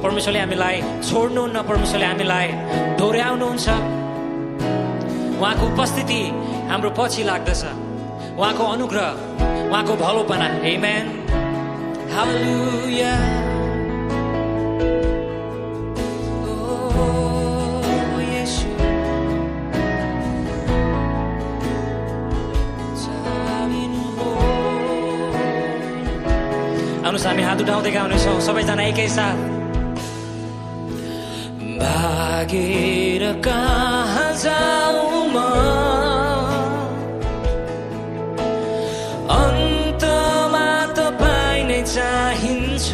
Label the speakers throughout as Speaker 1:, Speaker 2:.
Speaker 1: परमेश्वरले हामीलाई छोड्नुहुन्न, परमेश्वरले हामीलाई दोहोऱ्याउनुहुन्छ। उहाँको उपस्थिति हाम्रो पछि लाग्दछ, उहाँको अनुग्रह, उहाँको भलोपना। आमेन, हालेलुया। आउनुहोस् हामी हात उठाउँदै गाउनेछौँ सबैजना एकैसाथ। भागेर कहाँ जाऊँ म, अन्तमा तपाईँ नै चाहिन्छ।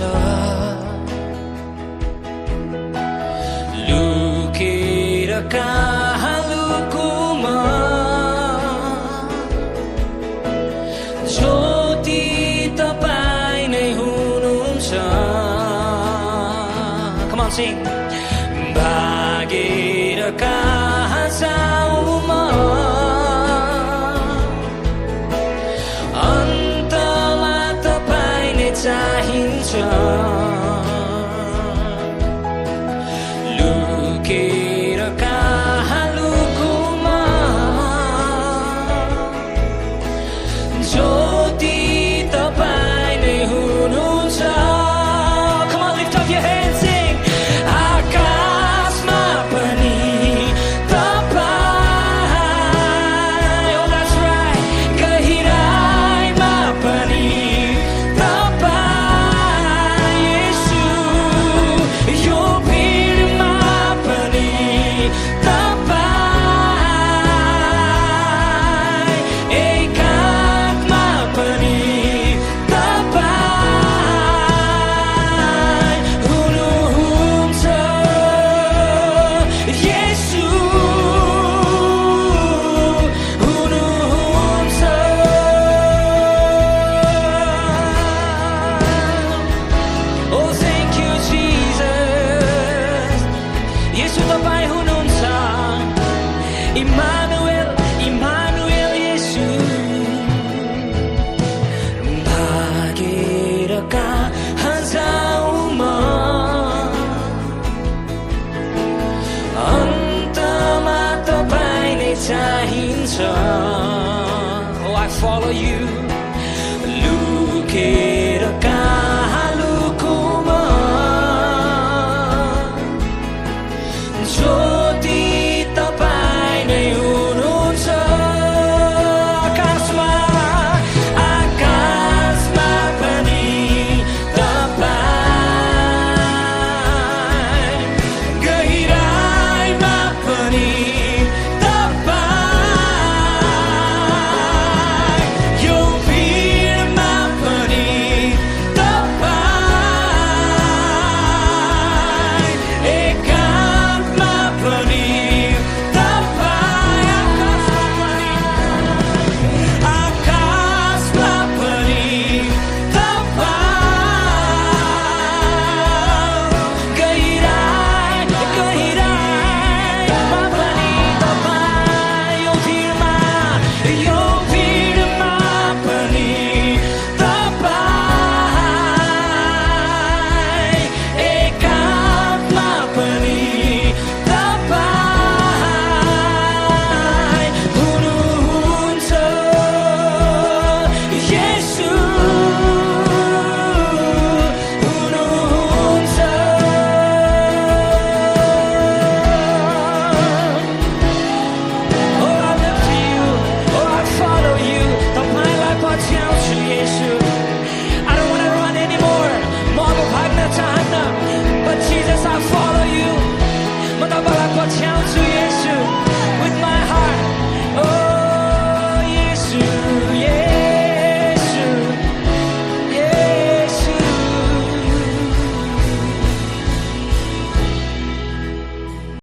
Speaker 1: लुकेर कहाँ लुकौँ म, ज्योति तपाईँ नै हुनुहुन्छ। Come on, sing. भागेर कहाँ जाऊँ म, अन्तमा तपाईँ नै चाहिन्छ। लुकेर कहाँ लुकौँ म, ज्योति तपाईँ नै हुनुहुन्छ। Come on, lift up your hands, sing. Immanuel, Immanuel, 예수. भागेर कहाँ जाऊँ म, अन्तमा तपाईँ नै चाहिन्छ। Oh, I follow you.